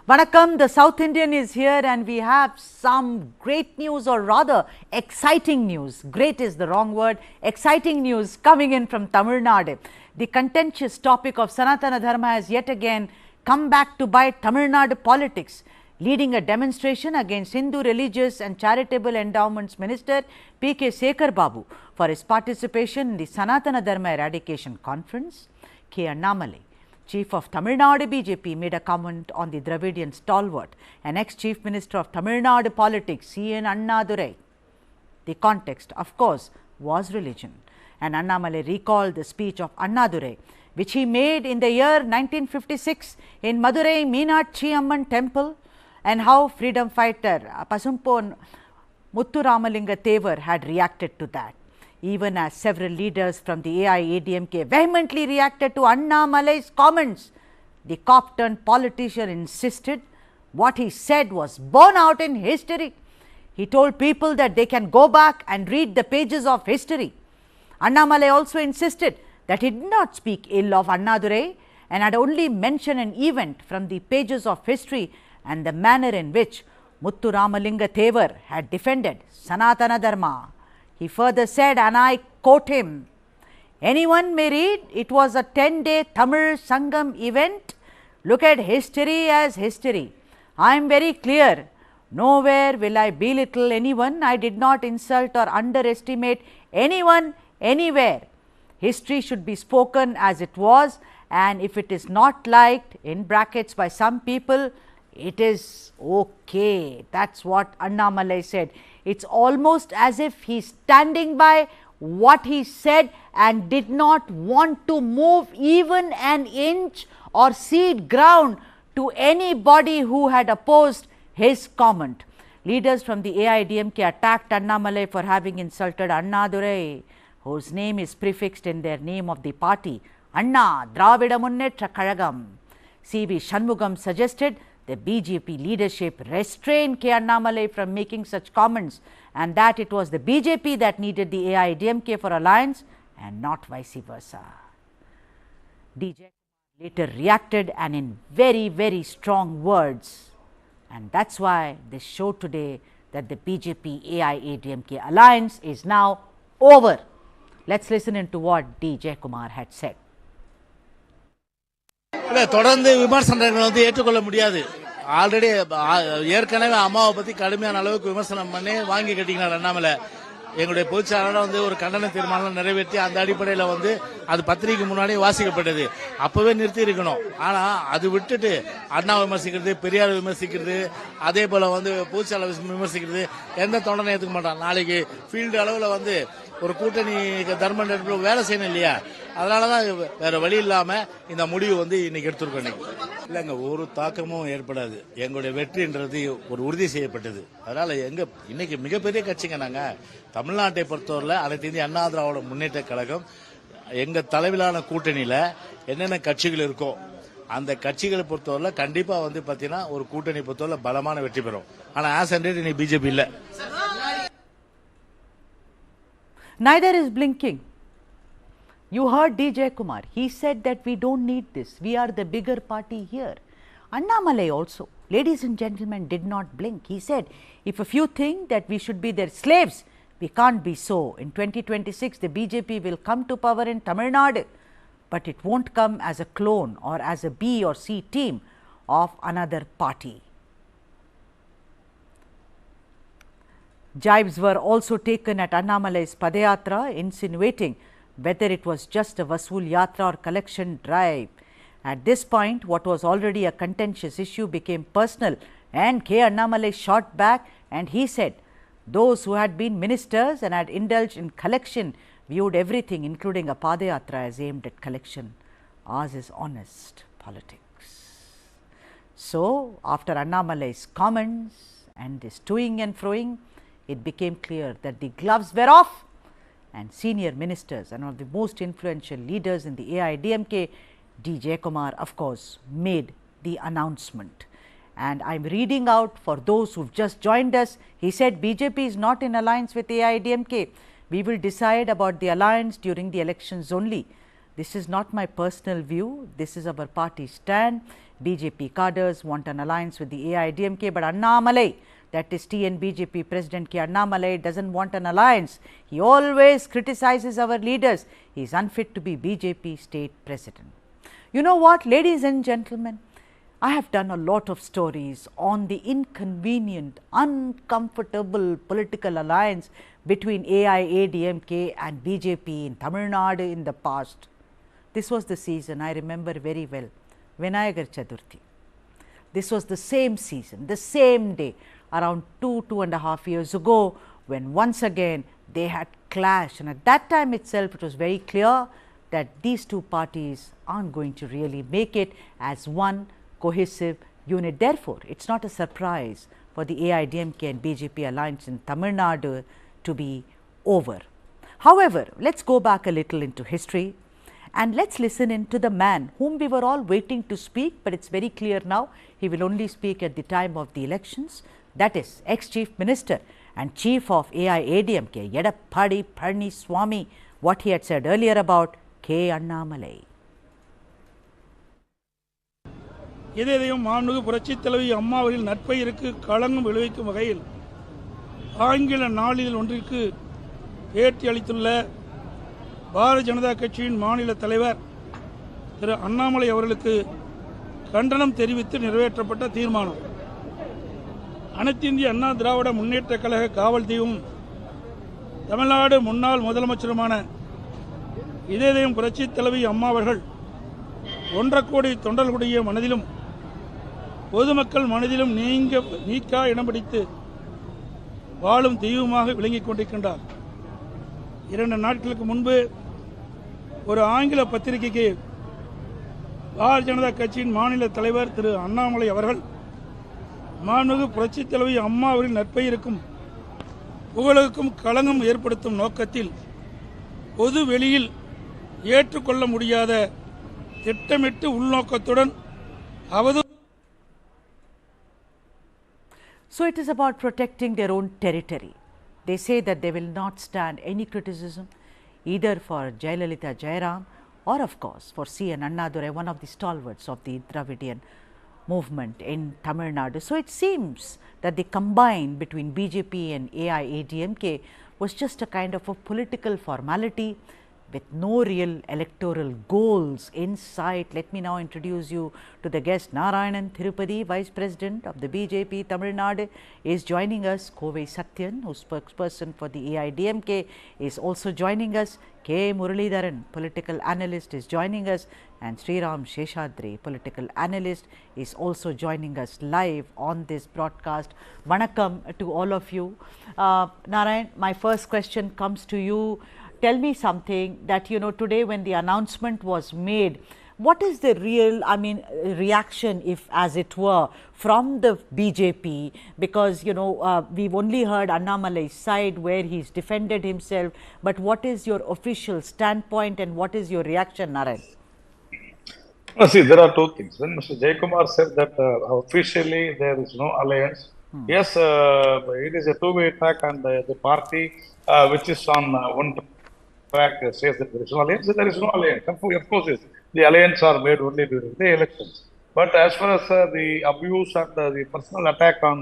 Vanakkam, the South Indian is here and we have some great news, or rather exciting news. Great is the wrong word. Exciting news coming in from Tamil Nadu. The contentious topic of Sanatana Dharma has yet again come back to bite Tamil Nadu politics, leading a demonstration against Hindu Religious and Charitable Endowments Minister P.K. Sekhar Babu for his participation in the Sanatana Dharma Eradication Conference. K. Annamalai, Chief of Tamil Nadu BJP, made a comment on the Dravidian stalwart and ex-Chief Minister of Tamil Nadu politics, C.N. Annadurai. The context, of course, was religion, and Annamalai recalled the speech of Annadurai, which he made in the year 1956 in Madurai Meenakshi Amman temple, and how freedom fighter Pasumpon Muthu Ramalinga Thevar had reacted to that. Even as several leaders from the AIADMK vehemently reacted to Annamalai's comments, the cop-turned-politician insisted what he said was borne out in history. He told people that they can go back and read the pages of history. Annamalai also insisted that he did not speak ill of Annadurai and had only mentioned an event from the pages of history and the manner in which Muthu Ramalinga Thevar had defended Sanatana Dharma. He further said, and I quote him, "Anyone may read, it was a 10-day Tamil Sangam event. Look at history as history. I am very clear. Nowhere will I belittle anyone. I did not insult or underestimate anyone anywhere. History should be spoken as it was, and if it is not liked, in brackets, by some people, it is okay." That's what Annamalai said. It's almost as if he's standing by what he said and did not want to move even an inch or cede ground to anybody who had opposed his comment. Leaders from the AIADMK attacked Annamalai for having insulted Annadurai, whose name is prefixed in their name of the party, Anna, Dravidian Kazhagam. C.V. Shanmugam suggested the BJP leadership restrained K. Annamalai from making such comments, and that it was the BJP that needed the AIADMK for alliance and not vice versa. DJ later reacted, and in very, very strong words, and that's why they showed today that the BJP-AIADMK alliance is now over. Let's listen into what D. Jayakumar had said. தொடர்ந்து விமர்சனங்கள் ஏற்றுக்கொள்ள முடியாது. Already ஏற்கனவே அம்மாவை பத்தி கடுமையான அளவுக்கு விமர்சனம் பண்ணி வாங்கி கட்டிக்கிறார் அண்ணாமலை. எங்களுடைய பொதுச்செயலாளர் ஒரு கண்டன தீர்மானம் நிறைவேற்றி அந்த அடிப்படையில் அது பத்திரிகைக்கு முன்னாடி வாசிக்கப்பட்டது. அப்பவே நிறுத்தி இருக்கணும். ஆனா அது விட்டுட்டு அண்ணா விமர்சிக்கிறது, பெரியார் விமர்சிக்கிறது, அதே போல பொதுச்செயலாளர் விமர்சிக்கிறது எந்த தொண்டனை ஏற்றுக்க மாட்டான். நாளைக்கு ஃபீல்டு அளவில் ஒரு கூட்டணி தர்ம நெருப்பில் வேலை செய்யணும் இல்லையா? அதனாலதான் வேற வழி இல்லாம இந்த முடிவு இன்னைக்கு எடுத்திருக்கோம். இல்லங்க, ஒரு தாக்கமும் ஏற்படாது. எங்களுடைய வெற்றின்றது ஒரு உறுதி செய்யப்பட்டது. அதனால இன்னைக்கு மிகப்பெரிய கட்சிங்க நாங்க. தமிழ்நாட்டை பொறுத்தவரை அனைத்து இந்திய அண்ணா திராவிட முன்னேற்ற கழகம் எங்க தலைவிலான கூட்டணியில என்னென்ன கட்சிகள் இருக்கோ அந்த கட்சிகளை பொறுத்தவரை கண்டிப்பா பாத்தீங்கன்னா ஒரு கூட்டணி பொறுத்தவரை பலமான வெற்றி பெறும். ஆனா ஆஸ் அண்ட் இன்னைக்கு பிஜேபி இல்ல. Neither is blinking. You heard D. Jayakumar. He said that we don't need this. We are the bigger party here. Annamalai also, ladies and gentlemen, did not blink. He said, if a few think that we should be their slaves, we can't be so. In 2026, the BJP will come to power in Tamil Nadu, but it won't come as a clone or as a B or C team of another party. Jibes were also taken at Annamalai's Padayatra, insinuating whether it was just a Vasool Yatra or collection drive. At this point, what was already a contentious issue became personal, and K. Annamalai shot back and he said, those who had been ministers and had indulged in collection viewed everything, including a Padayatra, as aimed at collection. Ours is honest politics. So, after Annamalai's comments and this toing and froing, it became clear that the gloves were off, and senior ministers and one of the most influential leaders in the AIADMK, D. Jayakumar, of course, made the announcement. And I am reading out for those who have just joined us. He said, BJP is not in alliance with AIADMK. We will decide about the alliance during the elections only. This is not my personal view. This is our party stand. BJP cadres want an alliance with the AIADMK, but Annamalai, that is TN BJP President K. Annamalai, doesn't want an alliance. He always criticizes our leaders. He is unfit to be BJP state president. You know what, ladies and gentlemen, I have done a lot of stories on the inconvenient, uncomfortable political alliance between AIADMK and BJP in Tamil Nadu in the past. This was the season I remember very well, Vinayagar Chaturthi. This was the same season, the same day, around 2.5 years ago, when once again they had clashed, and at that time itself it was very clear that these two parties aren't going to really make it as one cohesive unit. Therefore, it is not a surprise for the AIADMK and BJP alliance in Tamil Nadu to be over. However, let us go back a little into history and let us listen in to the man whom we were all waiting to speak, but it is very clear now he will only speak at the time of the elections. That is ex-Chief Minister and Chief of AIADMK, Edappadi Palaniswamy, what he had said earlier about K. Annamalai. இதயம் மாண்புமிகு புரட்சித் தலைவி அம்மா அவர்களின் நற்பெயருக்கு களங்கம் விளைவிக்கும் வகையில் ஆங்கில நாளிதழ் ஒன்றிற்கு பேட்டி அளித்துள்ள பாரதிய ஜனதா கட்சியின் மாநில தலைவர் திரு அண்ணாமலை அவர்களுக்கு கண்டனம் தெரிவித்து நிறைவேற்றப்பட்ட தீர்மானம். அனைத்து இந்திய அண்ணா திராவிட முன்னேற்ற கழக காவல் தெய்வம் தமிழ்நாடு முன்னாள் முதலமைச்சருமான இதயம் புரட்சித் தலைவி அம்மா அவர்கள் 1.5 கோடி தொண்டர்களுடைய மனதிலும் பொதுமக்கள் மனதிலும் நீக்கா இடம் பிடித்து வாழும் தெய்வமாக விளங்கிக் கொண்டிருக்கின்றார். 2 நாட்களுக்கு முன்பு ஒரு ஆங்கில பத்திரிகைக்கு பாரதிய ஜனதா கட்சியின் மாநில தலைவர் திரு அண்ணாமலை அவர்கள் மாண்புமிகு புரட்சித் தலைவி அம்மா அவர்களின் நற்பெயருக்கும் புகழுக்கும் களங்கம் ஏற்படுத்தும் நோக்கத்தில் பொது வெளியில் ஏற்றுக்கொள்ள முடியாத திட்டமிட்டு உள்நோக்கத்துடன் அவதூறு. So it is about protecting their own territory. They say that they will not stand any criticism either for Jayalalitha Jayaram or of course for C. N. Annadurai, one of the stalwarts of the Dravidian movement in Tamil Nadu. So it seems that the combine between BJP and AIADMK was just a kind of a political formality with no real electoral goals in sight. Let me now introduce you to the guest. Narayanan Tirupati, Vice President of the BJP Tamil Nadu, is joining us. Cauvery Satyan, who is spokesperson for the AIADMK, is also joining us. K. Muralidharan, political analyst, is joining us, and Sriram Sheshadri, political analyst, is also joining us live on this broadcast. Vanakkam to all of you. Narayan, my first question comes to you. Tell me something that, you know, today when the announcement was made, what is the real, reaction, if as it were, from the BJP? Because, you know, we've only heard Annamalai's side where he's defended himself, but what is your official standpoint and what is your reaction, Narayan? See, there are two things. When Mr. Jayakumar said that officially there is no alliance, yes, it is a two-way track, and the party which is on one track says that there is no alliance. There is no alliance. Of course, yes, the alliance are made only during the elections. But as far as the abuse and the personal attack on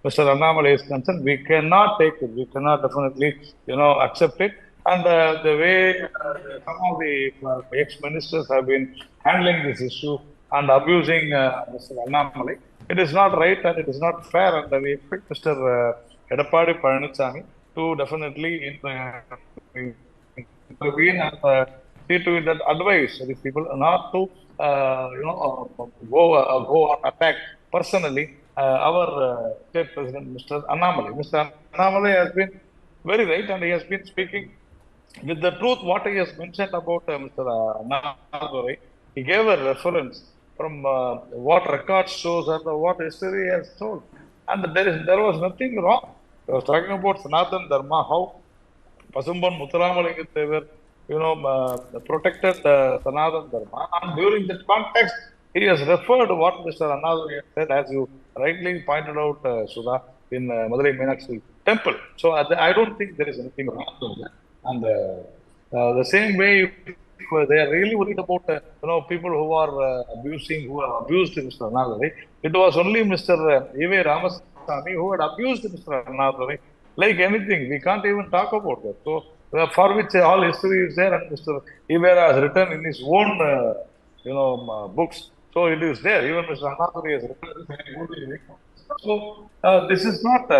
Mr. Annamalai is concerned, we cannot take it. We cannot definitely, accept it. And the way some of the ex-ministers have been handling this issue and abusing Mr. Annamalai, it is not right and it is not fair. And we expect Mr. Edappadi Palaniswamy to definitely intervene and see to it that advise these people not to go on attack personally our state president, Mr. Annamalai. Mr. Annamalai has been very right, and he has been speaking with the truth what he has mentioned about Mr. Annadurai. He gave a reference from what record shows and what history has told, and there was nothing wrong. He was talking about Sanatan Dharma, how Pasumpon Muthu Ramalinga Thevar, protected Sanatan Dharma, and during that context, he has referred to what Mr. Annadurai said, as you rightly pointed out, Sudha, in Madurai Meenakshi temple. So I don't think there is anything wrong with that. And the same way, they are really worried about people who are who have abused Mr. Annadurai, it was only Mr. E.V. Ramasamy who had abused Mr. Annadurai like anything. We can't even talk about that. So for which all history is there, and Mr. Ivera has written in his own books. So it is there. Even Mr. Annadurai has written. So this is not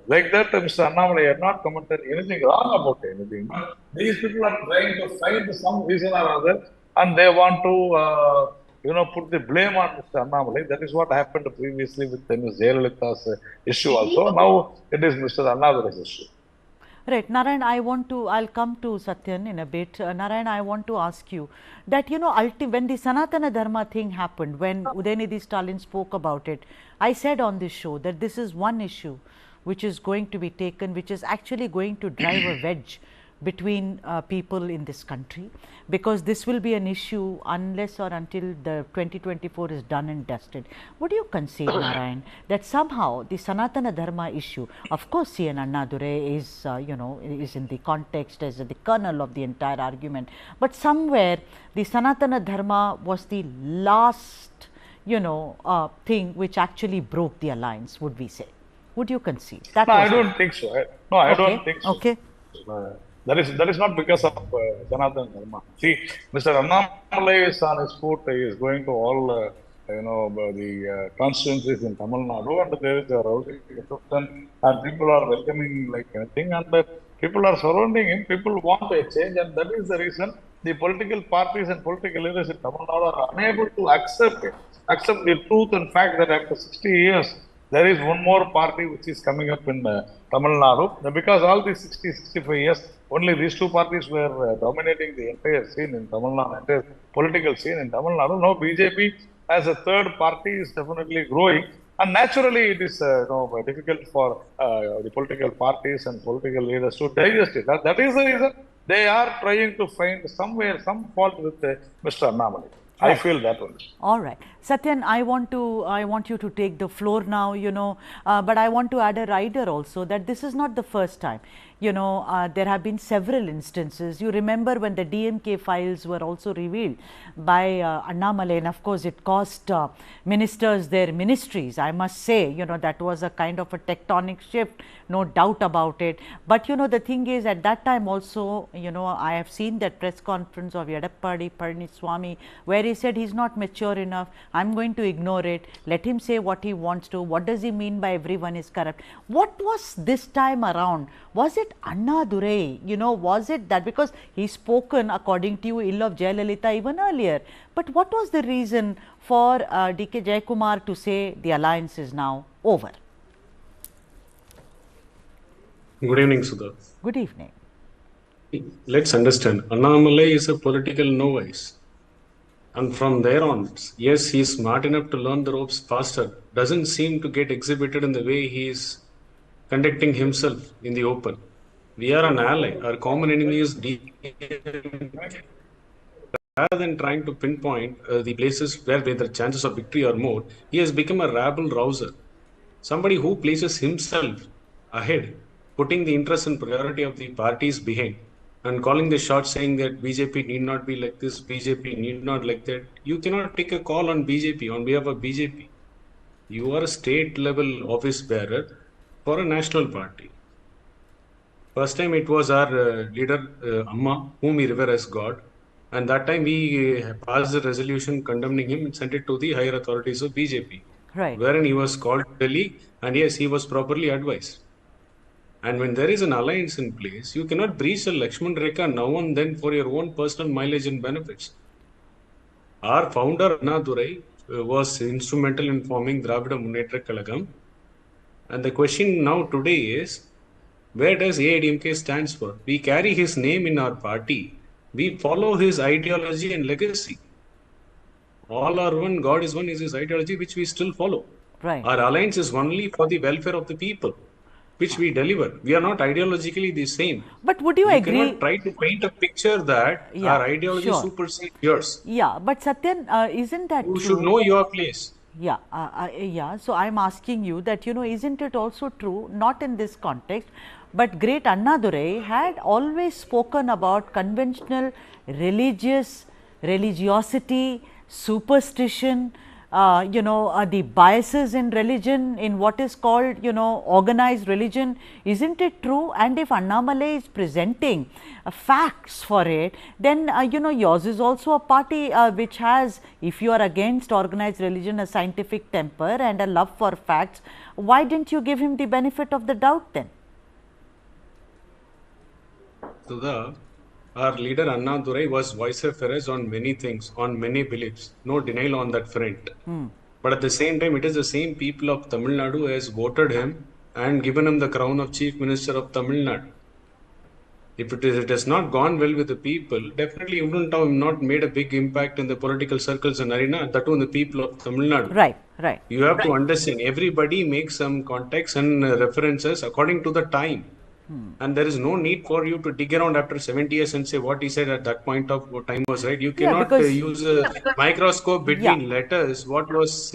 like that. Mr. Annamalai had not commented anything wrong about anything. But these people are trying to find some reason or other, and they want to put the blame on Mr. Annamalai. That is what happened previously with Ms. Jayalalitha's issue also. Now it is Mr. Annadurai's issue. Right, Narayan, I'll come to Satyan in a bit. Narayan, I want to ask you that, when the Sanatana Dharma thing happened, when Udayanidhi Stalin spoke about it, I said on this show that this is one issue which is going to be taken, which is actually going to drive a wedge between people in this country, because this will be an issue unless or until the 2024 is done and dusted. Would you concede, Narayan, that somehow the Sanatana Dharma issue, of course, C.N. Annadurai is, is in the context as the kernel of the entire argument, but somewhere the Sanatana Dharma was the last, thing which actually broke the alliance, would we say? Would you concede? No, I don't think so. I don't think so. Okay. That is not because of Sanatana Dharma. See, Mr. Annamalai is on his foot. He is going to all the constituencies in Tamil Nadu, and there is a routing reception, and people are welcoming like anything, and people are surrounding him. People want a change, and that is the reason the political parties and political leaders in Tamil Nadu are unable to accept the truth and fact that after 60 years, there is one more party which is coming up in Tamil Nadu. Because all these 65 years, only these two parties were dominating the entire scene in Tamil Nadu, entire political scene in Tamil Nadu. Now BJP as a third party is definitely growing, and naturally it is difficult for the political parties and political leaders to digest it. That is the reason they are trying to find somewhere some fault with Mr. Annamalai. I feel that one. All right. Satyan, I want you to take the floor now, but I want to add a rider also that this is not the first time. There have been several instances. You remember when the DMK files were also revealed by Annamalai, and of course it cost ministers their ministries. I must say, that was a kind of a tectonic shift, no doubt about it. But the thing is, at that time also, I have seen that press conference of Edappadi Palaniswamy where he said he's not mature enough. I'm going to ignore it. Let him say what he wants to. What does he mean by everyone is corrupt? What was this time around? Was it Annadurai? Was it that because he's spoken, according to you, ill of Jayalalitha even earlier? But what was the reason for D.K. Jayakumar to say the alliance is now over? Good evening, Sudha. Good evening. Let's understand, Annamalai is a political novice. And from there on, yes, he is smart enough to learn the ropes faster. Doesn't seem to get exhibited in the way he is conducting himself in the open. We are an ally. Our common enemy is DMK. Rather than trying to pinpoint the places where the chances of victory are more, he has become a rabble rouser. Somebody who places himself ahead, putting the interest and priority of the parties behind, and calling the shots, saying that BJP need not be like this, BJP need not like that. You cannot take a call on BJP, on behalf of BJP. You are a state level office bearer for a national party. First time it was our leader, Amma, whom we revere as God. And that time we passed a resolution condemning him and sent it to the higher authorities of BJP. Right. Wherein he was called to Delhi, and yes, he was properly advised. And when there is an alliance in place, you cannot breach the Lakshman Rekha now and then for your own personal mileage and benefits. Our founder, Annadurai, was instrumental in forming Dravida Munnetra Kalagam. And the question now today is, where does AIADMK stands for? We carry his name in our party. We follow his ideology and legacy. All are one, God is one is his ideology, which we still follow. Right. Our alliance is only for the welfare of the people, which we deliver. We are not ideologically the same. But would you agree? You cannot try to paint a picture that our ideology supersedes yours. Yeah, but Satyan, isn't that You true? should know your place. Yeah, yeah. So I'm asking you that, isn't it also true, not in this context, But great Annadurai had always spoken about conventional religiosity, superstition, the biases in religion, in what is called, organized religion. Isn't it true? And if Annamalai is presenting facts for it, then, yours is also a party which has, if you are against organized religion, a scientific temper and a love for facts. Why didn't you give him the benefit of the doubt then? Sudha, our leader Annadurai was vociferous on many things, on many beliefs. No denial on that front. But at the same time, it is the same people of Tamil Nadu who has voted him and given him the crown of Chief Minister of Tamil Nadu. If it has not gone well with the people, definitely you wouldn't have not made a big impact in the political circles and arena, that too in the people of Tamil Nadu. Right. You have to understand, everybody makes some context and references according to the time. And there is no need for you to dig around after 70 years and say what he said at that point of time was right. You cannot use a microscope between letters what was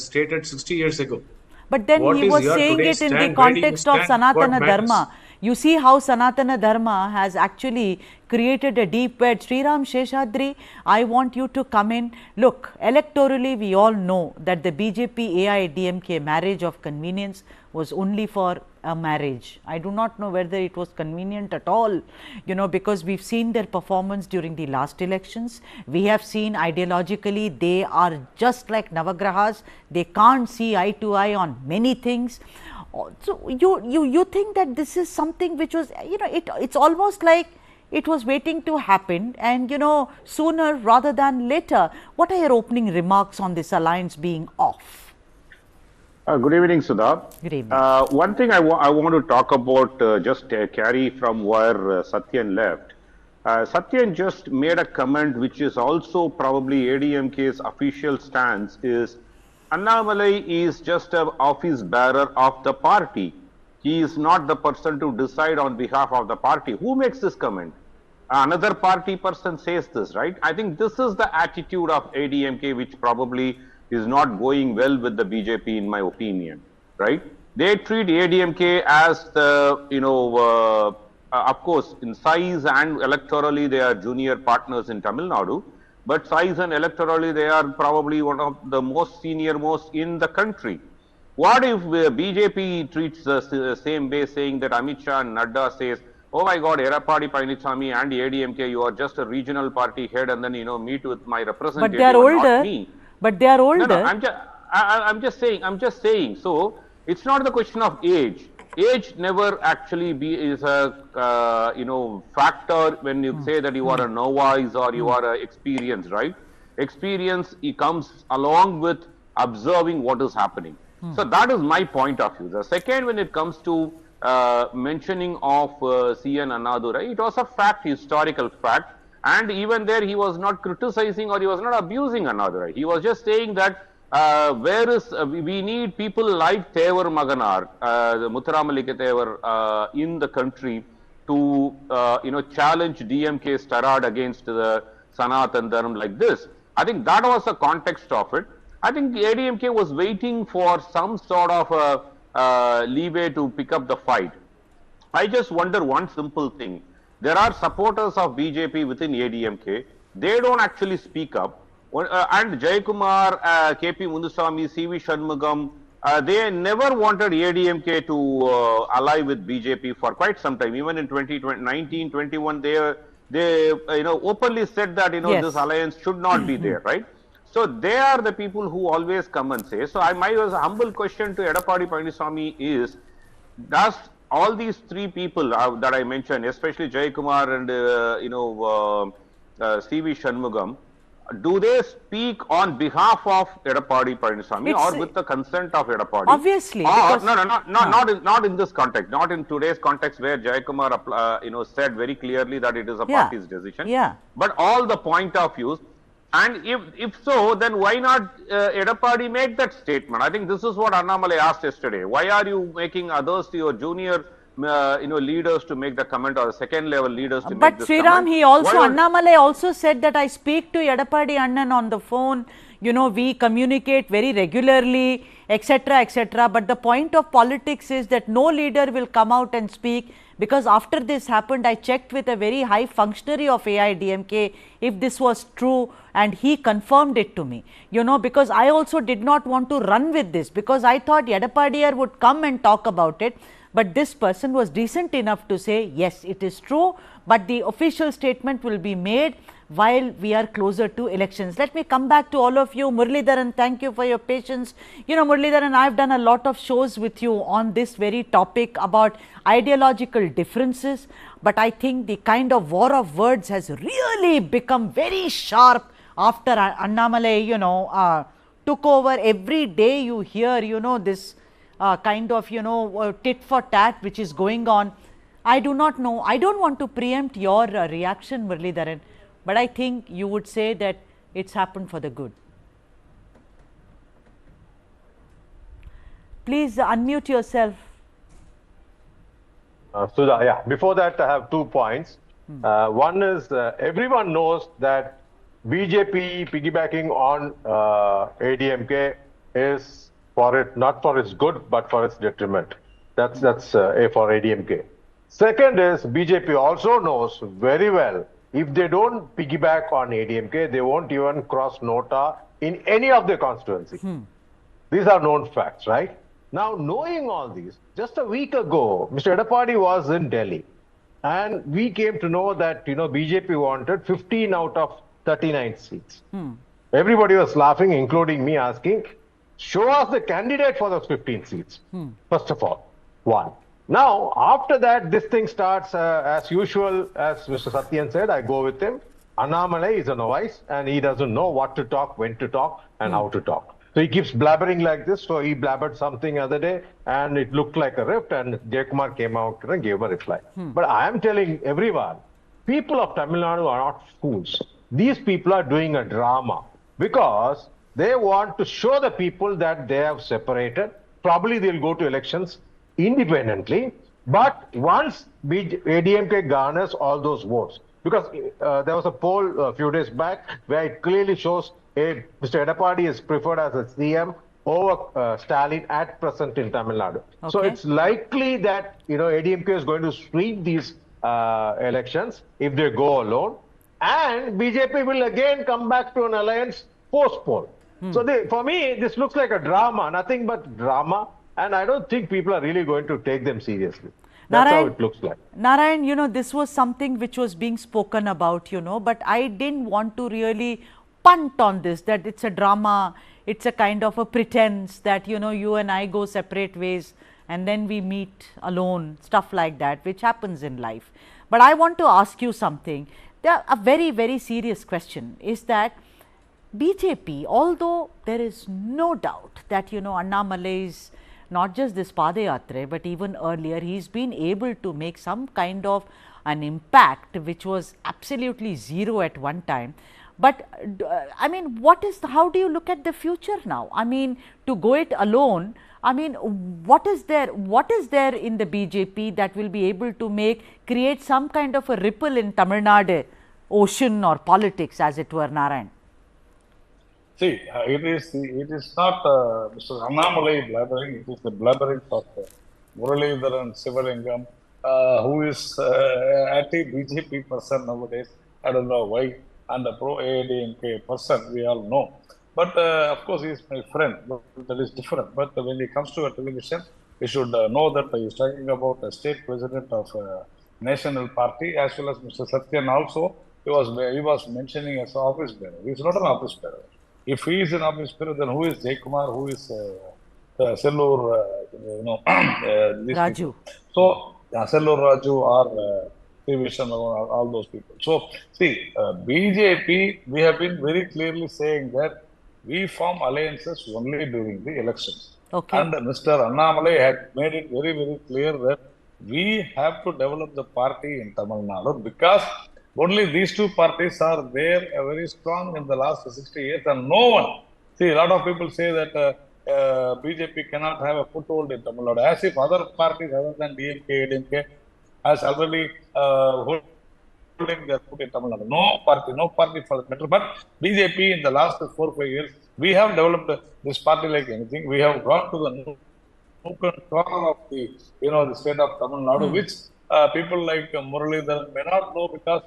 stated 60 years ago. But then he was saying it in the context of Sanatana Dharma. You see how Sanatana Dharma has actually created a deep wedge. Sriram Sheshadri, I want you to come in. Look, electorally we all know that the BJP-AIADMK marriage of convenience was only for a marriage. I do not know whether it was convenient at all, because we've seen their performance during the last elections. We have seen ideologically they are just like Navagrahas. They can't see eye to eye on many things. So you think that this is something which was, it's almost like it was waiting to happen, and sooner rather than later. What are your opening remarks on this alliance being off? Good evening, Sudha. Good evening. One thing I want to talk about, just carry from where Satyan left. Satyan just made a comment which is also probably ADMK's official stance, is Annamalai is just an office bearer of the party. He is not the person to decide on behalf of the party. Who makes this comment? Another party person says this, right? I think this is the attitude of ADMK, which probably is not going well with the BJP, in my opinion, right? They treat ADMK as the, of course, in size and electorally, they are junior partners in Tamil Nadu, but size and electorally, they are probably one of the most senior most in the country. What if BJP treats the same way, saying that Amit Shah and Nadu says, oh my God, Edappadi Palaniswamy and ADMK, you are just a regional party head, and then, meet with my representative. But they are older. Not me. But they are older. No, I'm just saying. So it's not the question of age. Age never actually is a factor when you say that you are a novice or you are experienced, right? Experience comes along with observing what is happening. So that is my point of view. The second, when it comes to mentioning of CN Annadurai, it was a fact, historical fact. And even there, he was not criticizing or he was not abusing Annadurai. He was just saying that we need people like Thevar Maganar, Muthu Ramalinga Thevar, in the country to challenge DMK's tirade against the Sanatan Dharma like this. I think that was the context of it. I think the ADMK was waiting for some sort of a leeway to pick up the fight. I just wonder one simple thing. There are supporters of BJP within ADMK. They don't actually speak up. And Jayakumar, KP Munduswamy, CV Shanmugam, they never wanted ADMK to ally with BJP for quite some time. Even in 2019, 21, they openly said that this alliance should not be there, right? So they are the people who always come and say. So my humble question to Edappadi Palaniswamy is, does all these three people that I mentioned, especially Jayakumar and CV Shanmugam, do they speak on behalf of Edappadi Palaniswamy or with the consent of Edappadi? Obviously. Not in this context, not in today's context where Jayakumar said very clearly that it is a party's decision. Yeah. But all the point of views. And if so, then why not Edappadi make that statement? I think this is what Annamalai asked yesterday. Why are you making others, your junior leaders, to make the comment, or second level leaders to make this comment? But Sriram, Annamalai also said that I speak to Edappadi Annan on the phone. you know, we communicate very regularly, etc., etc. But the point of politics is that no leader will come out and speak, because after this happened, I checked with a very high functionary of AIADMK if this was true, and he confirmed it to me, you know, because I also did not want to run with this, because I thought Edapadiyar would come and talk about it. But this person was decent enough to say, yes, it is true, but the official statement will be made while we are closer to elections. Let me come back to all of you. Muralidharan, thank you for your patience. You know, Muralidharan, I have done a lot of shows with you on this very topic about ideological differences, but I think the kind of war of words has really become very sharp after Annamalai, you know, took over. Every day you hear, you know, this kind of, you know, tit for tat which is going on. I do not know, I don't want to preempt your reaction, Muralidharan, but I think you would say that it's happened for the good. Please unmute yourself. Sudha, yeah, before that I have 2 points. One is everyone knows that BJP piggybacking on ADMK is for it, not for its good, but for its detriment. That's for ADMK. Second is BJP also knows very well, if they don't piggyback on ADMK, they won't even cross Nota in any of their constituency. These are known facts, right? Now, knowing all these, just a week ago, Mr. Edapadi was in Delhi, and we came to know that, you know, BJP wanted 15 out of 39 seats. Everybody was laughing, including me, asking, show us the candidate for those 15 seats, first of all, one. Now, after that, this thing starts as usual, as Mr. Satyan said, I go with him. Annamalai is a novice, and he doesn't know what to talk, when to talk, and how to talk. So he keeps blabbering like this. So he blabbered something other day, and it looked like a rift, and Jayakumar came out and gave a reply. But I am telling everyone, people of Tamil Nadu are not fools. These people are doing a drama because they want to show the people that they have separated. Probably they'll go to elections independently, but once ADMK garners all those votes, because there was a poll a few days back where it clearly shows Mr. Edapadi is preferred as a CM over Stalin at present in Tamil Nadu. Okay. So it's likely that, you know, ADMK is going to sweep these elections if they go alone, and BJP will again come back to an alliance post-poll. So for me, this looks like a drama, nothing but drama. And I don't think people are really going to take them seriously. That's how it looks like. Narayan, you know, this was something which was being spoken about, you know, but I didn't want to really punt on this, that it's a drama, it's a kind of a pretense that, you know, you and I go separate ways and then we meet alone, stuff like that, which happens in life. But I want to ask you something. A very, very serious question is that BJP, although there is no doubt that, you know, Annamalai's not just this Padayatra, but even earlier, he's been able to make some kind of an impact which was absolutely zero at one time. But I mean, how do you look at the future now? I mean, to go it alone, I mean, what is there in the BJP that will be able to create some kind of a ripple in Tamil Nadu ocean or politics, as it were, Narayan? See, it is not Mr. Annamalai blabbering, it is the blabbering of Muralidharan Sivalingam, who is anti-BJP person nowadays. I don't know why, and a pro-AIADMK person, we all know. But of course, he is my friend, but that is different. But when it comes to a television, we should know that he is talking about a state president of a national party, as well as Mr. Satyan also. He was mentioning as an office bearer. He is not an office bearer. If he is an office bearer, then who is Jayakumar? Who is Sellur? Raju. People. So Sellur Raju or Vision, all those people. So see, BJP, we have been very clearly saying that we form alliances only during the elections. Okay. And Mr. Annamalai had made it very, very clear that we have to develop the party in Tamil Nadu because only these two parties are there very strong in the last 60 years, and no one. See, a lot of people say that BJP cannot have a foothold in Tamil Nadu, as if other parties other than DMK, ADMK has already their foot in Tamil Nadu. No party for that matter. But BJP in the last 4 or 5 years, we have developed this party like anything. We have gone to the nook and corner of the, the state of Tamil Nadu, which people like Muralidharan may not know because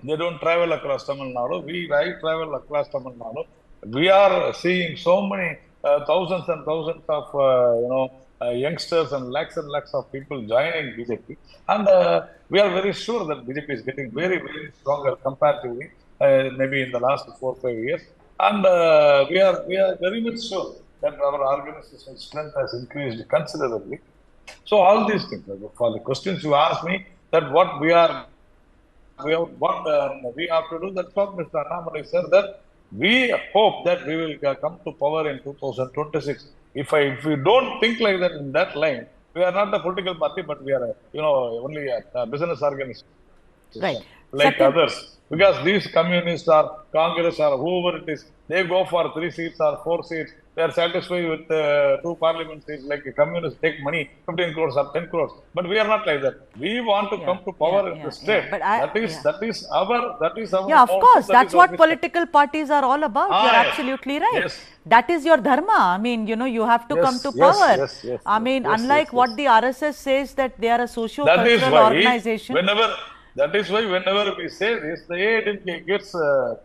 they don't travel across Tamil Nadu. I travel across Tamil Nadu. We are seeing so many thousands and thousands of, youngsters and lakhs of people joining BJP. And we are very sure that BJP is getting very, very stronger comparatively, maybe in the last 4 or 5 years. And we are very much sure that our organizational strength has increased considerably. So all these things, for the questions you asked me, that what we have to do, that's what Mr. Annamalai said, that we hope that we will come to power in 2026. If we don't think like that in that line, we are not a political party, but we are, only a business organization, Right. like Satyam, others. Because these communists or Congress or whoever it is, they go for 3 seats or 4 seats. They are satisfied with 2 parliament seats. Like communists take money, 15 crores or 10 crores. But we are not like that. We want to come to power in the state. But that is our. Yeah, of course. That's what mission. political parties are all about. You're Yes. absolutely right. Yes. That is your dharma. I mean, you have to Yes, come to yes, power. yes, I mean, yes, unlike yes, what yes. the RSS says that they are a That is socio-cultural why organization. That is why whenever we say this, the AIADMK gets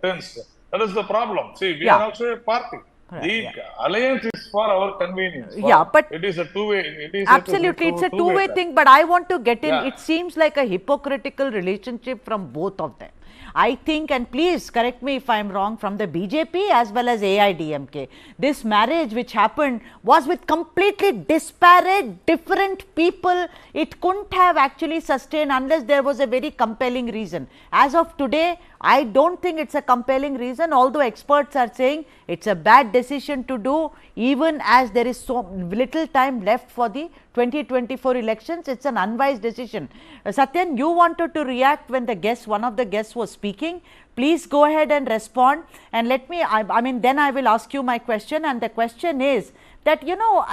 tensed. That is the problem. See, we Yeah. are also a party. Right, The alliance is for our convenience. Yeah, but it is a two-way. Absolutely, it's a two-way thing, but I want to get in. Yeah. It seems like a hypocritical relationship from both of them. I think, and please correct me if I am wrong, from the BJP as well as AIADMK, this marriage which happened was with completely disparate, different people. It couldn't have actually sustained unless there was a very compelling reason. As of today, I don't think it's a compelling reason, although experts are saying it's a bad decision to do, even as there is so little time left for the 2024 elections. It's an unwise decision. Satyan, you wanted to react when one of the guests was speaking. Please go ahead and respond, and let me, I mean, then I will ask you my question, and the question is that,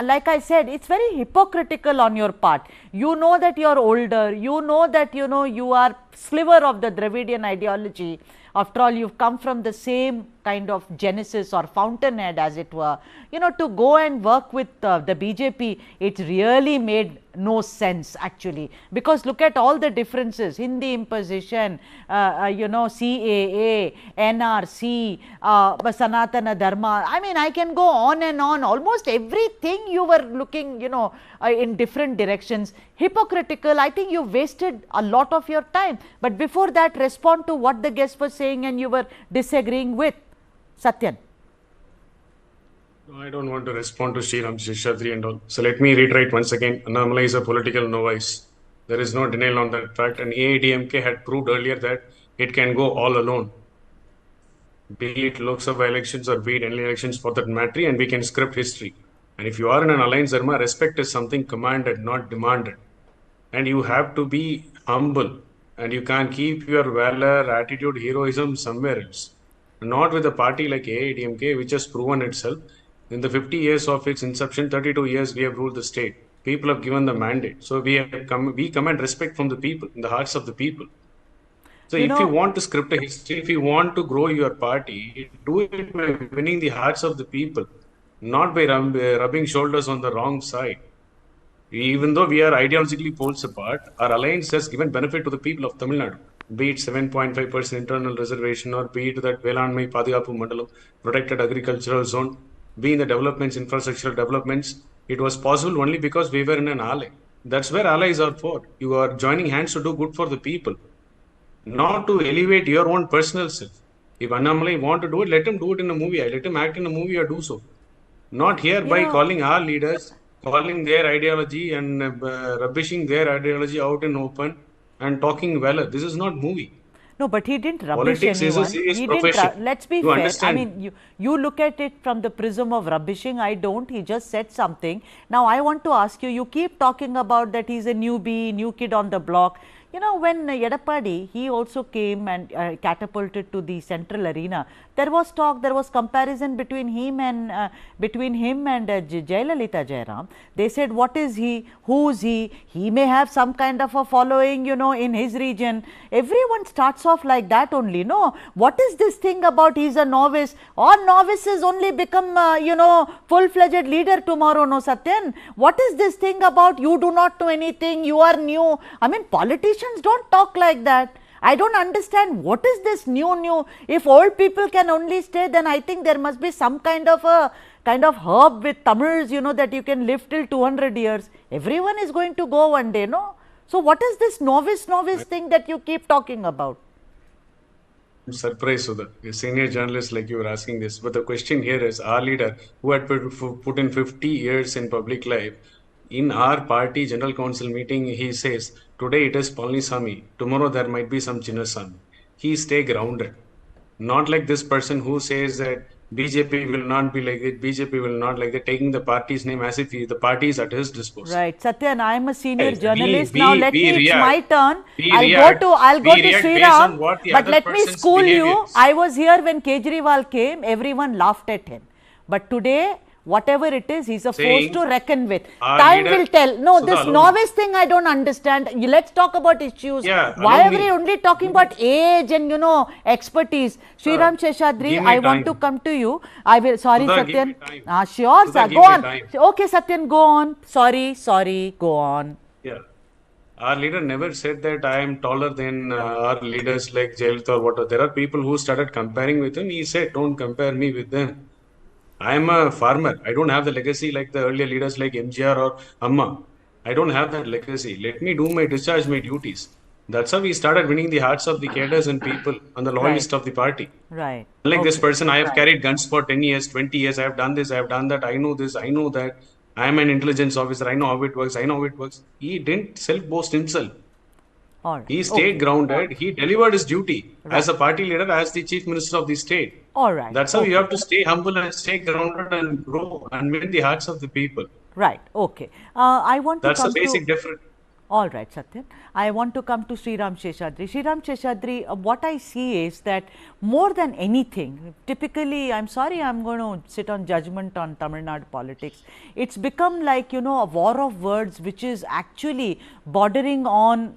like I said, it's very hypocritical on your part. You know that you are older, you know that, you are sliver of the Dravidian ideology. After all, you've come from the same kind of genesis or fountainhead, as it were. To go and work with the BJP, it really made no sense actually, because look at all the differences: Hindi imposition, CAA, NRC, Sanatana Dharma. I mean, I can go on and on. Almost everything you were looking, in different directions. Hypocritical. I think you wasted a lot of your time. But before that, respond to what the guest was saying and you were disagreeing with. Satyan. I don't want to respond to Sriram Seshadri and all. So let me reiterate once again, Annamalai is a political novice. There is no denial on that fact. And AIADMK had proved earlier that it can go all alone. Be it Lok Sabha elections or be it any elections for that matter, and we can script history. And if you are in an alliance dharma, respect is something commanded, not demanded. And you have to be humble. And you can't keep your valor, attitude, heroism somewhere else. Not with a party like AIADMK, which has proven itself. In the 50 years of its inception, 32 years we have ruled the state. People have given the mandate. So we command respect from the people, in the hearts of the people. So if you want to script a history, if you want to grow your party, do it by winning the hearts of the people, not by rubbing shoulders on the wrong side. Even though we are ideologically poles apart, our alliance has given benefit to the people of Tamil Nadu. Be it 7.5% internal reservation, or be it that Velanmai Padikapu Mandalam, protected agricultural zone, be in the developments, infrastructural developments, it was possible only because we were in an ally. That's where allies are for. You are joining hands to do good for the people, not to elevate your own personal self. If Annamalai want to do it, let him do it in a movie. Let him act in a movie or do so. Not here by calling our leaders, calling their ideology and rubbishing their ideology out in open and talking valor. This is not movie. No, but he didn't rubbish Politics anyone. is a serious He profession. didn't. Let's be You fair. understand? I mean, you look at it from the prism of rubbishing. I don't. He just said something. Now, I want to ask you. You keep talking about that he's a newbie, new kid on the block. You know, when Edappadi, he also came and catapulted to the central arena, there was talk, there was comparison between him and Jayalalitha Jairam. They said, what is he, who's he, may have some kind of a following, you know, in his region. Everyone starts off like that only, no? What is this thing about he's a novice? All novices only become, you know, full-fledged leader tomorrow, no Satyan? What is this thing about you do not know anything, you are new? I mean, politicians don't talk like that. I don't understand what is this new. If old people can only stay, then I think there must be some kind of herb with Tamils, you know, that you can live till 200 years. Everyone is going to go one day, no? So what is this novice thing that you keep talking about? I'm surprised, Sudha. A senior journalist like you were asking this. But the question here is, our leader, who had put in 50 years in public life, in our party general council meeting, he says, today it is Palnisamy, tomorrow there might be some Chinnasamy. He stay grounded. Not like this person who says that BJP will not be like it, BJP will not like that, taking the party's name as if the party is at his disposal. Right. Satyan, I am a senior journalist. Now let me, it's my turn. I'll go to Sriram, but let me school you. I was here when Kejriwal came, everyone laughed at him. But today, whatever it is, he's a force to reckon with. Time will tell. No, this novice thing I don't understand. Let's talk about issues. Why are we only talking about age and, you know, expertise? Sriram Sheshadri, I want to come to you. I will, sorry Satyan. Sure, sir. Go on. Okay, Satyan, go on. Sorry, go on. Yeah. Our leader never said that I am taller than our leaders like Jayalalitha or whatever. There are people who started comparing with him. He said, don't compare me with them. I am a farmer. I don't have the legacy like the earlier leaders like MGR or Amma. I don't have that legacy. Let me discharge my duties. That's how we started winning the hearts of the cadres and people on the loyalist of the party. Right. Unlike this person, I have carried guns for 10 years, 20 years. I have done this, I have done that. I know this, I know that. I am an intelligence officer. I know how it works. He didn't self-boast himself. Right. He stayed grounded. He delivered his duty as a party leader, as the chief minister of the state. All right. That's how you have to stay humble and stay grounded and grow and win the hearts of the people. Right. Okay. I want to That's come the basic difference. All right, Satyan. I want to come to Sriram Sheshadri. Sriram Sheshadri, what I see is that more than anything, typically, I'm sorry, I'm going to sit on judgment on Tamil Nadu politics. It's become like, you know, a war of words, which is actually bordering on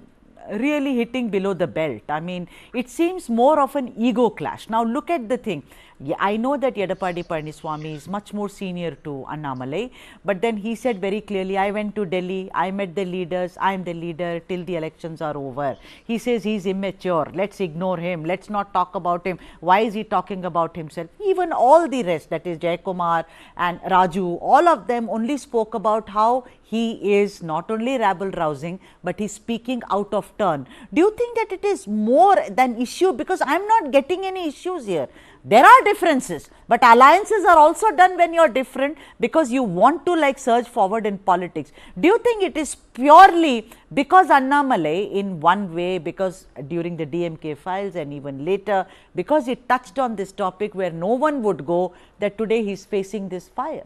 really hitting below the belt. I mean, it seems more of an ego clash. Now, look at the thing. Yeah, I know that Edappadi Palaniswamy is much more senior to Annamalai, but then he said very clearly, I went to Delhi, I met the leaders, I am the leader till the elections are over. He says he's immature, let's ignore him, let's not talk about him. Why is he talking about himself? Even all the rest, that is Jayakumar and Raju, all of them only spoke about how he is not only rabble-rousing, but he's speaking out of turn. Do you think that it is more than issue? Because I'm not getting any issues here. There are differences, but alliances are also done when you're different because you want to like surge forward in politics. Do you think it is purely because Annamalai in one way, because during the DMK files and even later, because it touched on this topic where no one would go, that today he's facing this fire?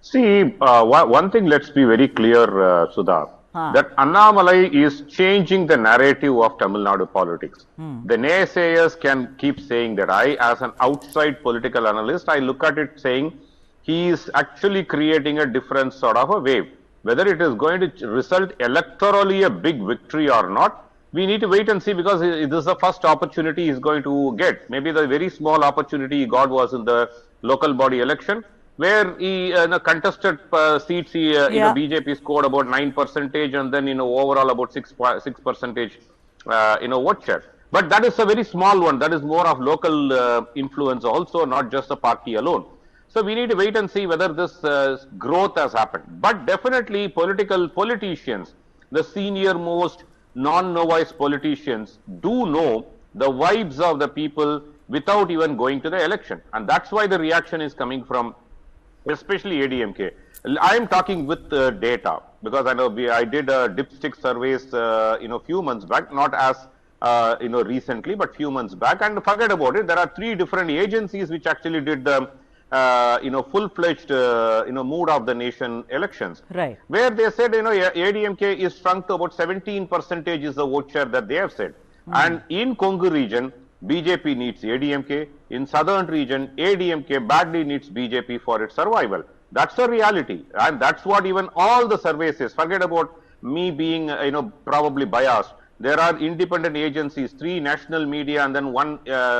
See, one thing, let's be very clear, Sudha, that Annamalai is changing the narrative of Tamil Nadu politics. The naysayers can keep saying that. I, as an outside political analyst, I look at it saying he is actually creating a different sort of a wave. Whether it is going to result electorally a big victory or not, we need to wait and see, because this is the first opportunity he is going to get. Maybe the very small opportunity he got was in the local body election, where he in a contested seats, he, BJP scored about 9% and then overall about 6% vote share. But that is a very small one. That is more of local influence also, not just the party alone. So we need to wait and see whether this growth has happened. But definitely politicians, the senior most non-novice politicians do know the vibes of the people without even going to the election. And that's why the reaction is coming from especially ADMK. I am talking with data, because I know I did a dipstick surveys, few months back, not as recently, but few months back. And forget about it. There are 3 different agencies which actually did the full-fledged, mood of the nation elections. Right. Where they said, ADMK is shrunk to about 17% is the vote share that they have said. And in Congo region, BJP needs ADMK. In southern region, ADMK badly needs BJP for its survival. That's the reality. And that's what even all the surveys says. Forget about me being, probably biased. There are independent agencies, 3 national media and then 1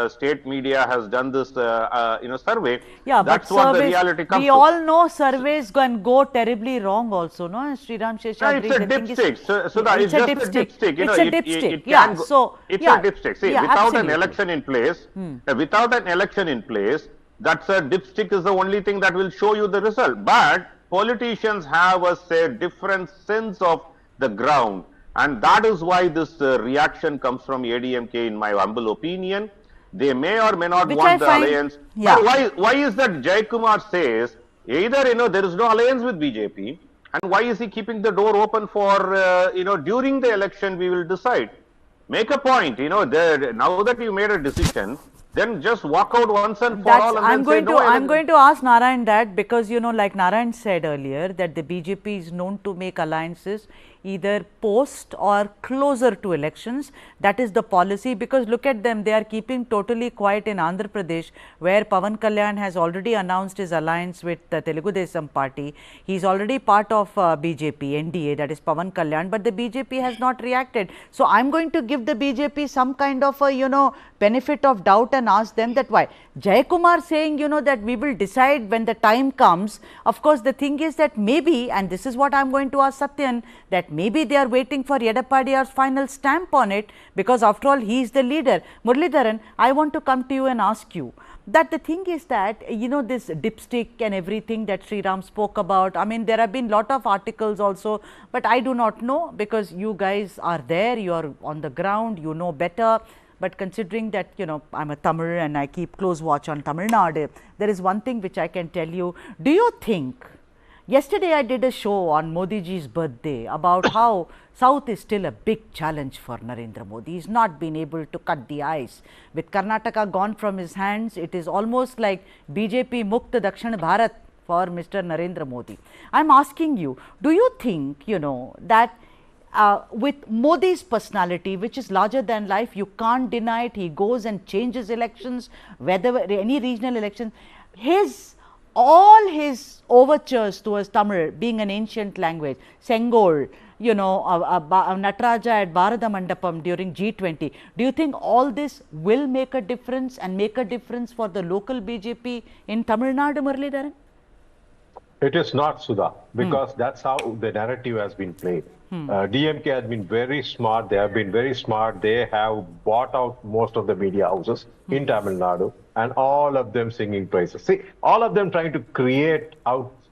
state media has done this, survey. Yeah, that's but what surveys, the reality comes we to. all know surveys can go terribly wrong also, no? Sriram Sheshadri, It's a dipstick. So that is just a dipstick. It's a dipstick. Yeah, so it's yeah, a dipstick. See, yeah, without absolutely. an election in place, that's a dipstick is the only thing that will show you the result. But politicians have a different sense of the ground. And that is why this reaction comes from ADMK, in my humble opinion. They may or may not Which want I the find- alliance. yeah. But why is that Jayakumar says, either, there is no alliance with BJP, and why is he keeping the door open for, during the election we will decide. Make a point, now that you made a decision, then just walk out once and for all and I'm then say going no. to I'm going to ask Narayan that, because like Narayan said earlier, that the BJP is known to make alliances either post or closer to elections. That is the policy, because look at them, they are keeping totally quiet in Andhra Pradesh, where Pawan Kalyan has already announced his alliance with the Telugu Desam party. He is already part of BJP, NDA, that is Pawan Kalyan, but the BJP has not reacted. So I'm going to give the BJP some kind of a, benefit of doubt and ask them that why. Jayakumar saying, that we will decide when the time comes. Of course, the thing is that maybe, and this is what I'm going to ask Satyan, that maybe they are waiting for Yedapadi's final stamp on it, because after all, he is the leader. Muralidharan, I want to come to you and ask you that the thing is that, this dipstick and everything that Sriram spoke about, I mean, there have been lot of articles also, but I do not know, because you guys are there, you are on the ground, you know better. But considering that, I'm a Tamil and I keep close watch on Tamil Nadu, there is one thing which I can tell you. Do you think, yesterday I did a show on Modi ji's birthday about how South is still a big challenge for Narendra Modi. He's not been able to cut the ice. With Karnataka gone from his hands, it is almost like BJP Mukta Dakshin Bharat for Mr. Narendra Modi. I'm asking you, do you think, that with Modi's personality, which is larger than life, you can't deny it, he goes and changes elections, whether any regional elections, all his overtures towards Tamil being an ancient language, Sengol, Nataraja at Bharata Mandapam during G20, do you think all this will make a difference and make a difference for the local BJP in Tamil Nadu, Muralidharan? It is not, Sudha, because that's how the narrative has been played. DMK has been very smart. They have been very smart. They have bought out most of the media houses in Tamil Nadu, and all of them singing praises. See, all of them trying to create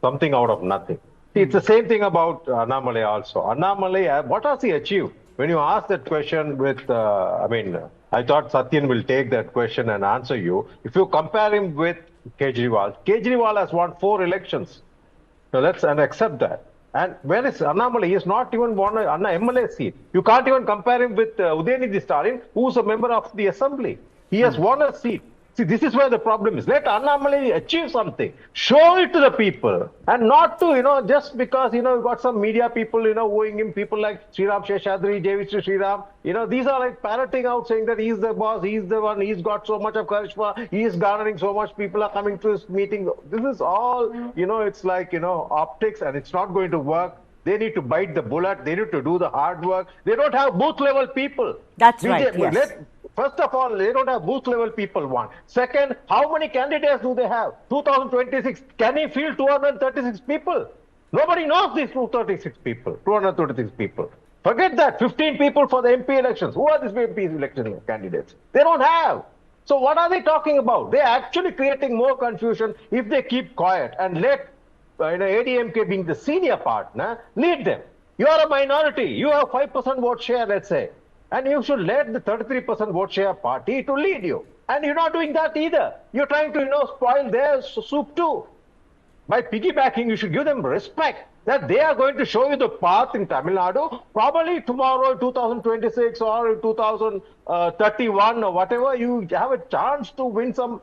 something out of nothing. See, it's the same thing about Annamalai also. Annamalai, what has he achieved? When you ask that question with, I thought Satyan will take that question and answer you. If you compare him with Kejriwal has won 4 elections. So let's accept that. And when is Annamalai? He has not even won an MLA seat. You can't even compare him with Udayanidhi Stalin, who is a member of the assembly. He has won a seat. See, this is where the problem is. Let Annamalai achieve something. Show it to the people. And not to, just because, you've got some media people, wooing him, people like Sriram Sheshadri, J.V. Sriram, these are like parroting out, saying that he's the boss, he's the one, he's got so much of charisma, he is garnering so much, people are coming to his meeting. This is all, it's like, optics, and it's not going to work. They need to bite the bullet. They need to do the hard work. They don't have booth level people. That's right, yes. First of all, they don't have booth level people, one. Second, how many candidates do they have? 2026, can he field 236 people? Nobody knows these 236 people, 236 people. Forget that, 15 people for the MP elections. Who are these MP election candidates? They don't have. So what are they talking about? They're actually creating more confusion if they keep quiet and let ADMK being the senior partner, lead them. You are a minority. You have 5% vote share, let's say. And you should let the 33% vote share party to lead you. And you're not doing that either. You're trying to, spoil their soup too. By piggybacking, you should give them respect that they are going to show you the path in Tamil Nadu. Probably tomorrow, 2026 or 2031 or whatever, you have a chance to win some,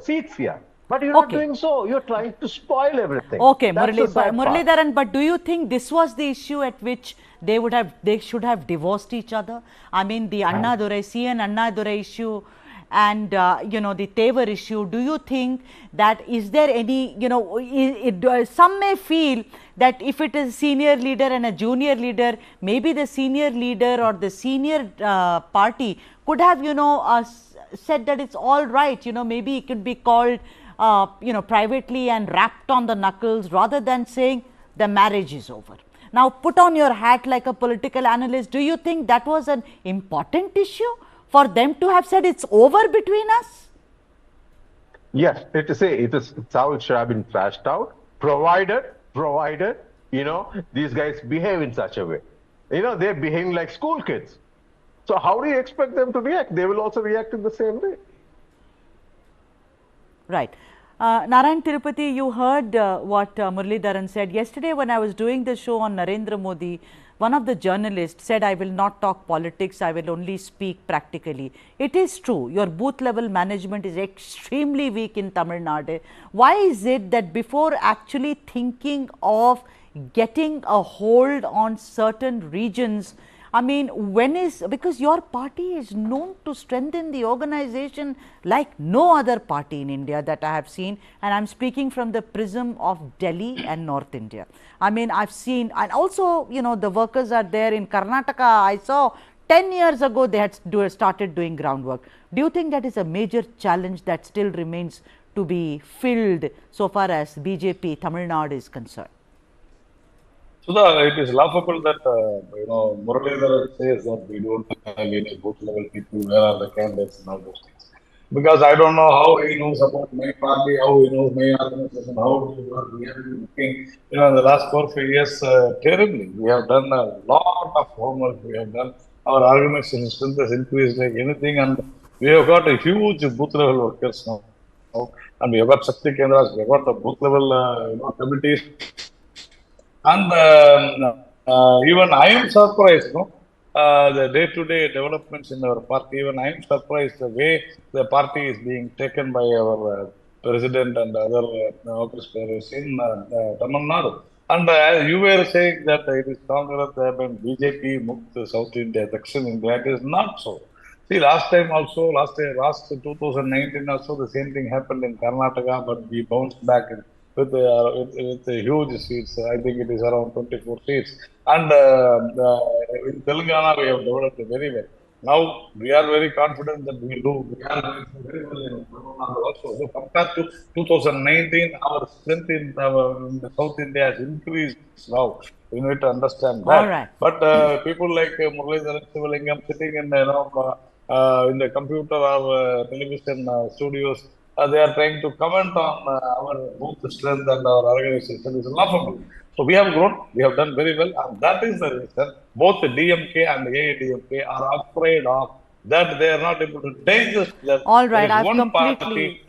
seats here. But you're not Okay. doing so. You're trying to spoil everything. Okay, That's the sad part. Muralidharan, but do you think this was the issue at which they should have divorced each other? I mean, the Annadurai, CN Annadurai issue and you know, the Thevar issue. Do you think that is there any, you know, some may feel that if it is a senior leader and a junior leader, maybe the senior leader or the senior party could have, you know, said that it's all right, you know, maybe it could be called you know, privately and rapped on the knuckles rather than saying the marriage is over. Now, put on your hat like a political analyst. Do you think that was an important issue for them to have said it's over between us? Yes, it's how it should have been thrashed out, provided, you know, these guys behave in such a way. You know, they're behaving like school kids. So how do you expect them to react? They will also react in the same way. Right. Narayan Tirupati, you heard what Muralidharan said. Yesterday when I was doing the show on Narendra Modi, one of the journalists said, I will not talk politics, I will only speak practically. It is true, your booth level management is extremely weak in Tamil Nadu. Why is it that before actually thinking of getting a hold on certain regions, I mean, because your party is known to strengthen the organization like no other party in India that I have seen, and I am speaking from the prism of Delhi and North India. I mean, I have seen, and also, you know, the workers are there in Karnataka. I saw 10 years ago they had started doing groundwork. Do you think that is a major challenge that still remains to be filled so far as BJP Tamil Nadu is concerned? Sudha, it is laughable that, you know, Muralidharan says that we don't have any booth level people, where are the candidates and all those things. Because I don't know how he knows about my party, how he knows my organization, how we have been looking, you know, in the last 4 or 5 years, terribly. We have done a lot of homework, we have done, our organization strength has increased like anything, and we have got a huge booth level workers now. And we have got Shakti Kendras, we have got the booth level you know, committees. And even I am surprised, no? The day-to-day developments in our party, even I am surprised the way the party is being taken by our president and other office bearers in Tamil Nadu. And you were saying that it is Congress and BJP moved to South India, Dakshin India. It is not so. See, last 2019 also, the same thing happened in Karnataka, but we bounced back with huge seats. I think it is around 24 seats. And in Telangana, we have developed very well. Now, we are very confident that we are very well in Tamil Nadu also. So, compared to 2019, our strength in South India has increased now. We need to understand that. All right. But people like Muralidharan Sivalingam sitting in, in the computer or television studios, they are trying to comment on our both strength and our organization is laughable. So we have grown, we have done very well, and that is the reason both the DMK and the AIADMK are afraid of that they are not able to digest that. All right, I've completely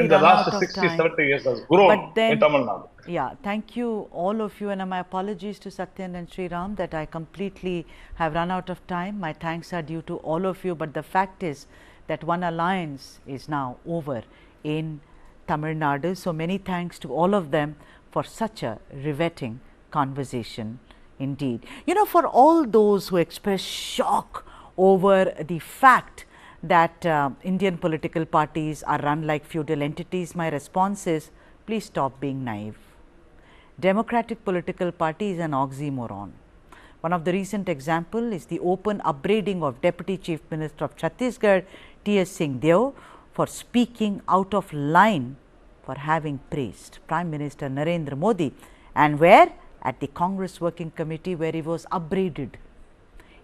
in the run last out of 60, time. 70 years has grown in Tamil Nadu. Yeah, thank you all of you, and my apologies to Satyan and Sriram that I completely have run out of time. My thanks are due to all of you, but the fact is that one alliance is now over in Tamil Nadu. So many thanks to all of them for such a riveting conversation indeed. You know, for all those who express shock over the fact that Indian political parties are run like feudal entities, my response is, please stop being naive. Democratic political party is an oxymoron. One of the recent example is the open upbraiding of Deputy Chief Minister of Chhattisgarh, T.S. Singhdeo, for speaking out of line for having praised Prime Minister Narendra Modi, and where? At the Congress Working Committee, where he was upbraided.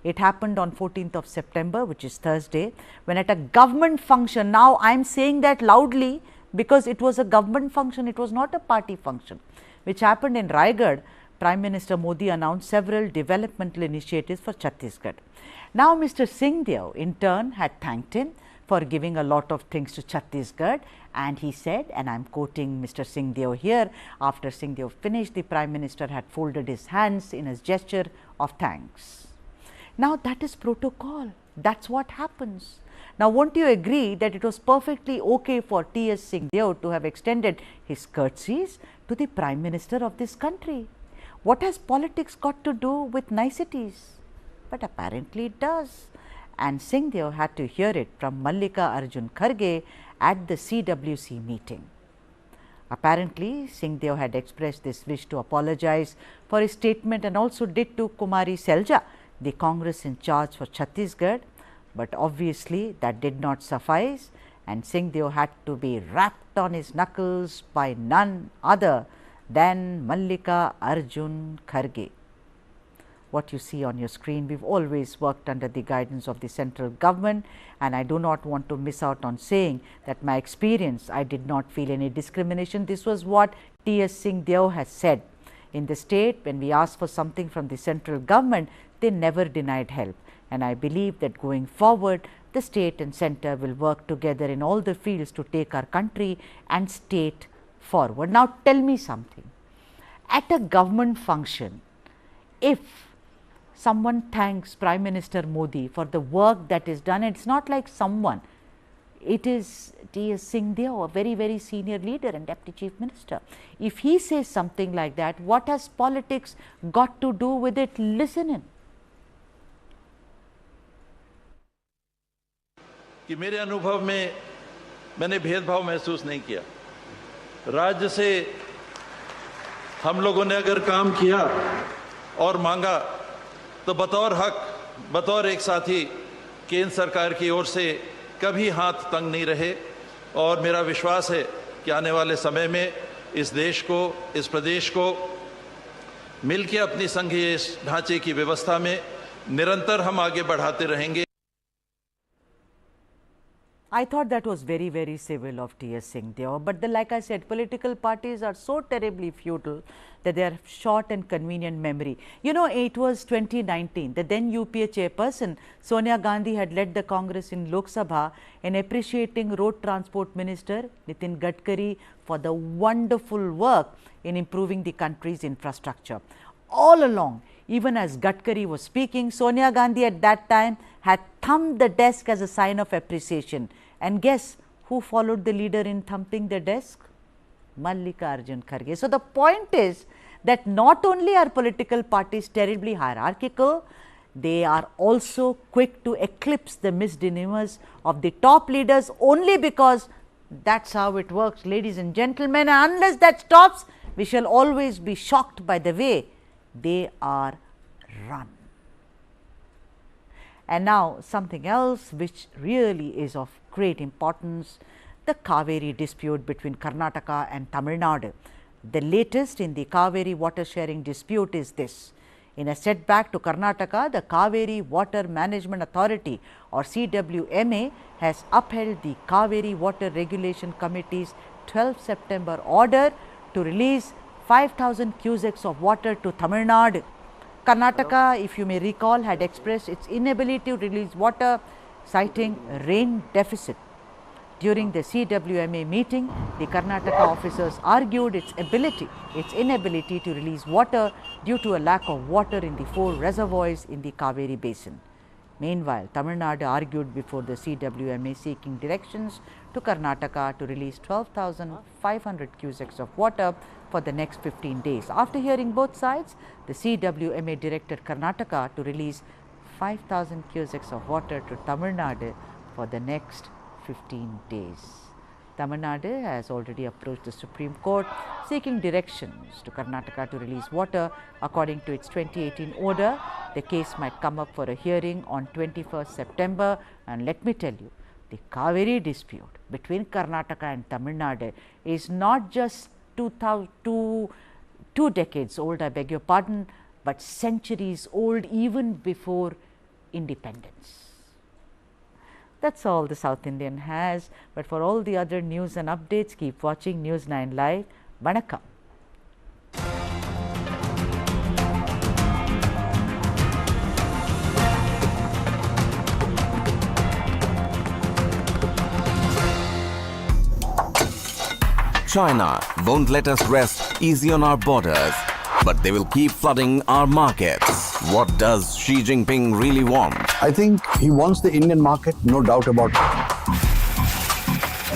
It happened on 14th of September, which is Thursday, when at a government function, now I am saying that loudly because it was a government function, it was not a party function, which happened in Raigad, Prime Minister Modi announced several developmental initiatives for Chhattisgarh. Now, Mr. Singhdeo in turn had thanked him for giving a lot of things to Chhattisgarh, and he said, and I am quoting Mr. Singhdeo here, after Singhdeo finished, the Prime Minister had folded his hands in a gesture of thanks. Now, that is protocol. That's what happens. Now, won't you agree that it was perfectly okay for T.S. Singhdeo to have extended his courtesies to the Prime Minister of this country? What has politics got to do with niceties? But apparently it does. And Singhdeo had to hear it from Mallika Arjun Kharge at the CWC meeting. Apparently, Singhdeo had expressed this wish to apologize for his statement and also did to Kumari Selja, the Congress in charge for Chhattisgarh. But obviously, that did not suffice, and Singhdeo had to be rapped on his knuckles by none other than Mallika Arjun Kharge. What you see on your screen, we've always worked under the guidance of the central government, and I do not want to miss out on saying that my experience, I did not feel any discrimination. This was what T.S. Singhdeo has said. In the state, when we asked for something from the central government, they never denied help. And I believe that going forward, the state and centre will work together in all the fields to take our country and state forward. Now, tell me something. At a government function, if someone thanks Prime Minister Modi for the work that is done, it's not like someone, it is T.S. Singhdeo, a very, very senior leader and Deputy Chief Minister. If he says something like that, what has politics got to do with it? Listen in. कि मेरे अनुभव में मैंने भेदभाव महसूस नहीं किया। राज्य से हम लोगों ने अगर काम किया और मांगा तो बतौर हक, बतौर एक साथी केंद्र सरकार की ओर से कभी हाथ तंग नहीं रहे, और मेरा विश्वास है कि आने वाले समय में इस देश को, इस प्रदेश को मिलकर अपनी संघीय ढांचे की व्यवस्था में निरंतर हम आगे बढ़ाते रहेंगे। I thought that was very, very civil of T.S. Singhdeo, but like I said, political parties are so terribly feudal that they are short and convenient memory. You know, it was 2019, the then UPA chairperson Sonia Gandhi had led the Congress in Lok Sabha in appreciating Road Transport Minister Nitin Gadkari for the wonderful work in improving the country's infrastructure. All along, even as Gadkari was speaking, Sonia Gandhi at that time had thumped the desk as a sign of appreciation. And guess who followed the leader in thumping the desk? Mallika Arjun Kharge. So, the point is that not only are political parties terribly hierarchical, they are also quick to eclipse the misdemeanors of the top leaders only because that's how it works, ladies and gentlemen. And unless that stops, we shall always be shocked by the way they are run. And now, something else which really is of great importance, the Cauvery dispute between Karnataka and Tamil Nadu. The latest in the Cauvery water sharing dispute is this. In a setback to Karnataka, the Cauvery Water Management Authority or CWMA has upheld the Cauvery Water Regulation Committee's 12 September order to release 5,000 cusecs of water to Tamil Nadu. Karnataka, if you may recall, had expressed its inability to release water, citing rain deficit. During the CWMA meeting, the Karnataka officers argued its inability to release water due to a lack of water in the 4 reservoirs in the Cauvery basin. Meanwhile, Tamil Nadu argued before the CWMA seeking directions to Karnataka to release 12,500 cusecs of water for the next 15 days. After hearing both sides, the CWMA directed Karnataka to release 5,000 cusecs of water to Tamil Nadu for the next 15 days. Tamil Nadu has already approached the Supreme Court seeking directions to Karnataka to release water. According to its 2018 order, the case might come up for a hearing on 21st September. And let me tell you, the Cauvery dispute between Karnataka and Tamil Nadu is not just two decades old, I beg your pardon, but centuries old, even before independence. That's all the South Indian has, but for all the other news and updates, keep watching News9 Live. Vanakkam. China won't let us rest easy on our borders, but they will keep flooding our markets. What does Xi Jinping really want? I think he wants the Indian market, no doubt about it.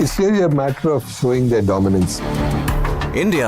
It's really a matter of showing their dominance. India's